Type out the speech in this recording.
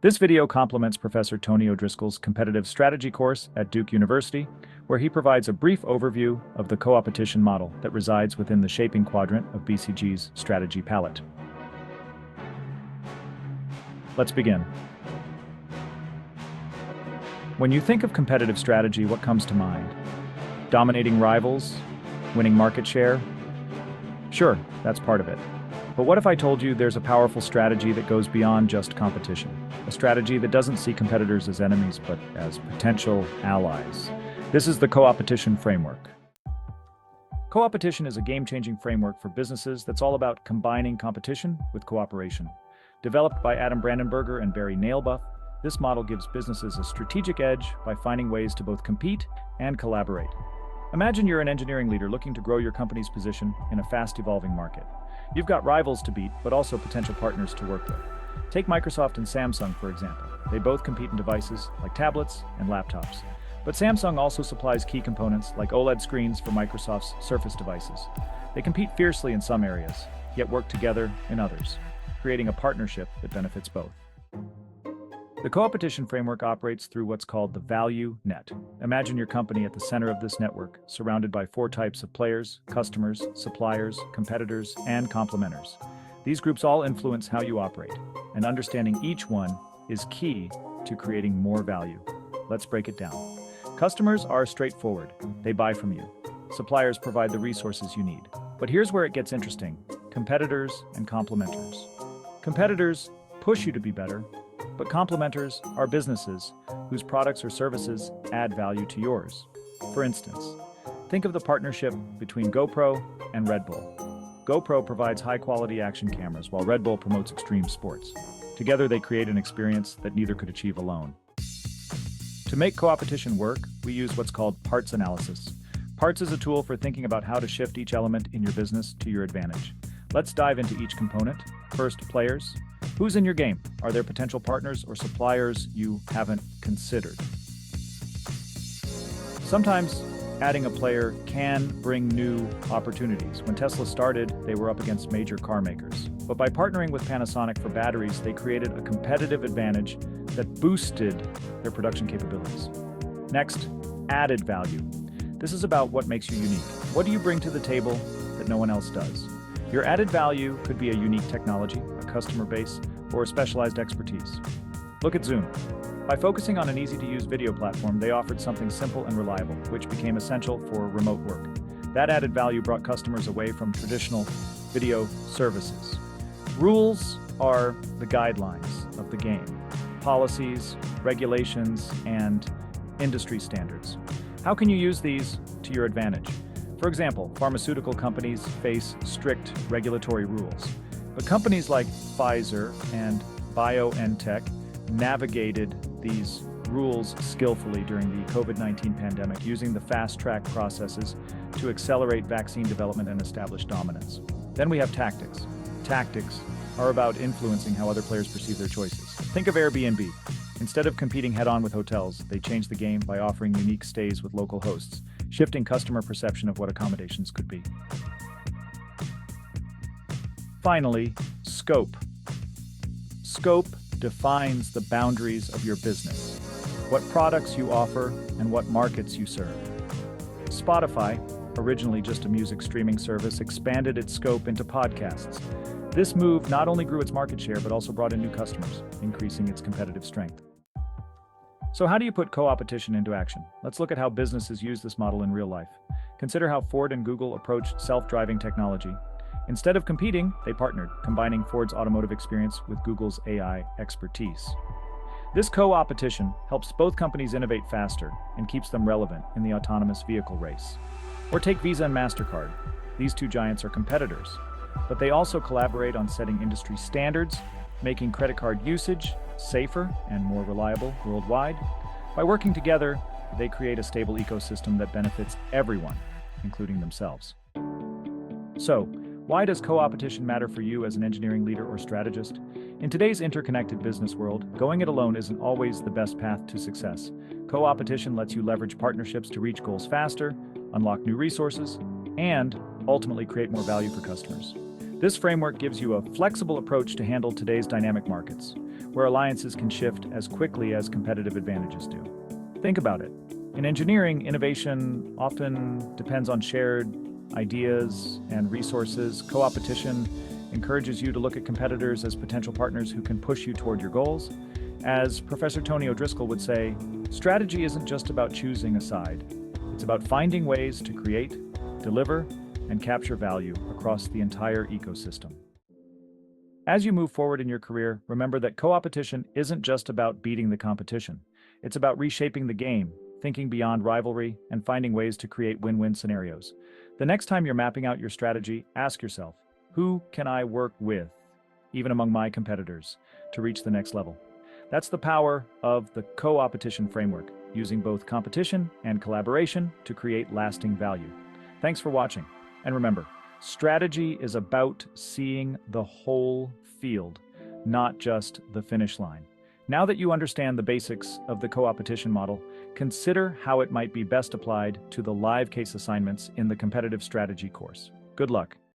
This video complements Professor Tony O'Driscoll's competitive strategy course at Duke University, where he provides a brief overview of the co-opetition model that resides within the shaping quadrant of BCG's strategy palette. Let's begin. When you think of competitive strategy, what comes to mind? Dominating rivals? Winning market share? Sure, that's part of it. But what if I told you there's a powerful strategy that goes beyond just competition? A strategy that doesn't see competitors as enemies, but as potential allies. This is the Co-Opetition Framework. Co-opetition is a game-changing framework for businesses that's all about combining competition with cooperation. Developed by Adam Brandenburger and Barry Nailbuff, this model gives businesses a strategic edge by finding ways to both compete and collaborate. Imagine you're an engineering leader looking to grow your company's position in a fast-evolving market. You've got rivals to beat, but also potential partners to work with. Take Microsoft and Samsung, for example. They both compete in devices like tablets and laptops. But Samsung also supplies key components like OLED screens for Microsoft's Surface devices. They compete fiercely in some areas, yet work together in others, creating a partnership that benefits both. The co-opetition framework operates through what's called the value net. Imagine your company at the center of this network, surrounded by 4 types of players: customers, suppliers, competitors, and complementers. These groups all influence how you operate, and understanding each one is key to creating more value. Let's break it down. Customers are straightforward. They buy from you. Suppliers provide the resources you need. But here's where it gets interesting: competitors and complementers. Competitors push you to be better, but complementers are businesses whose products or services add value to yours. For instance, think of the partnership between GoPro and Red Bull. GoPro provides high-quality action cameras, while Red Bull promotes extreme sports. Together, they create an experience that neither could achieve alone. To make co-opetition work, we use what's called parts analysis. Parts is a tool for thinking about how to shift each element in your business to your advantage. Let's dive into each component. First, players. Who's in your game? Are there potential partners or suppliers you haven't considered? Sometimes adding a player can bring new opportunities. When Tesla started, they were up against major car makers. But by partnering with Panasonic for batteries, they created a competitive advantage that boosted their production capabilities. Next, added value. This is about what makes you unique. What do you bring to the table that no one else does? Your added value could be a unique technology, a customer base, or a specialized expertise. Look at Zoom. By focusing on an easy-to-use video platform, they offered something simple and reliable, which became essential for remote work. That added value brought customers away from traditional video services. Rules are the guidelines of the game: policies, regulations, and industry standards. How can you use these to your advantage? For example, pharmaceutical companies face strict regulatory rules, but companies like Pfizer and BioNTech navigated these rules skillfully during the COVID-19 pandemic, using the fast-track processes to accelerate vaccine development and establish dominance. Then we have tactics. Tactics are about influencing how other players perceive their choices. Think of Airbnb. Instead of competing head-on with hotels, they changed the game by offering unique stays with local hosts, shifting customer perception of what accommodations could be. Finally, scope. Scope defines the boundaries of your business, what products you offer and what markets you serve. Spotify, originally just a music streaming service, expanded its scope into podcasts. This move not only grew its market share, but also brought in new customers, increasing its competitive strength. So how do you put co-opetition into action? Let's look at how businesses use this model in real life. Consider how Ford and Google approached self-driving technology. Instead of competing, they partnered, combining Ford's automotive experience with Google's AI expertise. This co-opetition helps both companies innovate faster and keeps them relevant in the autonomous vehicle race. Or take Visa and MasterCard. These two giants are competitors, but they also collaborate on setting industry standards, making credit card usage safer and more reliable worldwide. By working together, they create a stable ecosystem that benefits everyone, including themselves. So, why does co-opetition matter for you as an engineering leader or strategist? In today's interconnected business world, going it alone isn't always the best path to success. Co-opetition lets you leverage partnerships to reach goals faster, unlock new resources, and ultimately create more value for customers. This framework gives you a flexible approach to handle today's dynamic markets. where alliances can shift as quickly as competitive advantages do. Think about it. In engineering, innovation often depends on shared ideas and resources. Co-opetition encourages you to look at competitors as potential partners who can push you toward your goals. As Professor Tony O'Driscoll would say, strategy isn't just about choosing a side. It's about finding ways to create, deliver, and capture value across the entire ecosystem. As you move forward in your career, remember that co-opetition isn't just about beating the competition. It's about reshaping the game, thinking beyond rivalry, and finding ways to create win-win scenarios. The next time you're mapping out your strategy, ask yourself, who can I work with, even among my competitors, to reach the next level? That's the power of the Co-Opetition Framework, using both competition and collaboration to create lasting value. Thanks for watching. And remember, strategy is about seeing the whole field, not just the finish line. Now that you understand the basics of the co-opetition model, consider how it might be best applied to the live case assignments in the competitive strategy course. Good luck.